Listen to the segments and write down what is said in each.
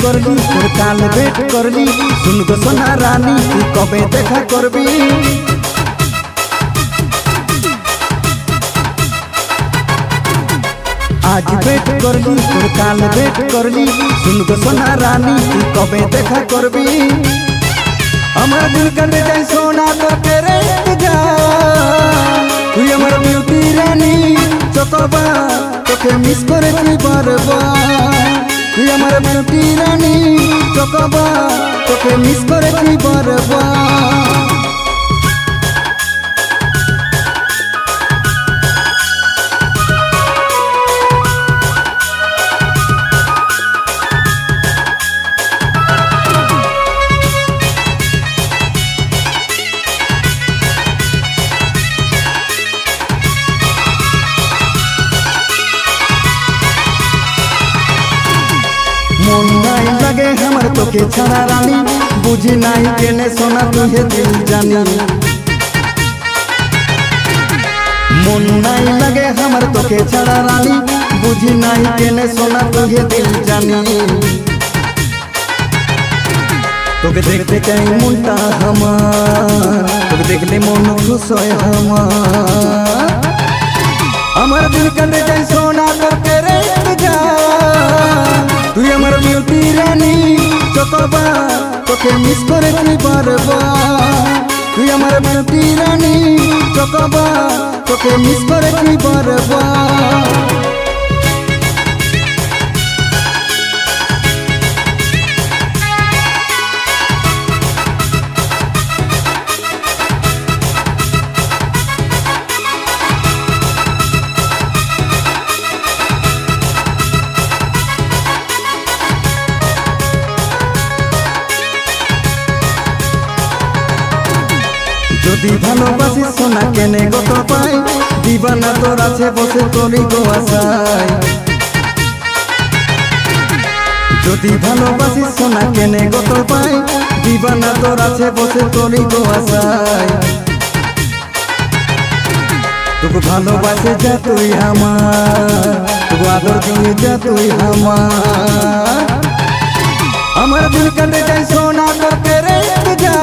करली तोर काल भेट करली सुन गो सोना रानी तू कबे देखा करबी आज भेट करली तोर काल भेट करली सुन गो सोना रानी तू कबे देखा करबी हमार दिल कर जाए सोना तो तेरे जा तू हमार ब्यूटी रानी चकबा तोके मिस करेছি बारबार तू हमार ब्यूटी रानी चकबा तोके मिस करेছি बारबार मन नहीं लगे हमर तोके छाड़ा रानी बुझी नहीं केने सोना तुहे दिल जानी मन नहीं लगे हमर तोके छाड़ा रानी बुझी नहीं केने सोना तुहे दिल जानी तोके देखते कहीं मुंटा हमार तोके देखले मन खुश होय हमार दिल कर जाए सोना तो तेरे जा तू हमार ब्यूटी रानी चकबा तोके मिस करेছি बारबार तू हमार ब्यूटी रानी चकबा तोके मिस करेছি बारबार যদি ভালোবাসি সোনা কেনে গত পাই দিবানা তোর আছে বসে তোরই গো আশায় যদি ভালোবাসি সোনা কেনে গত পাই দিবানা তোর আছে বসে তোরই গো আশায় তোকে ভালোবাসে যা তুই আমার তোকে আদর দিয়ে যা তুই আমার দিল কাটে যায় সোনা তো তেরে যা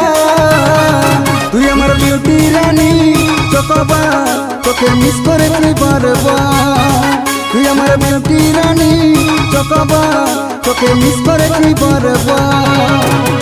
তুই আমার বিউটি রানী চকবা তোকে মিস করেছি বারবার তুই আমার বিউটি রানী চকবা তোকে মিস করেছি বারবার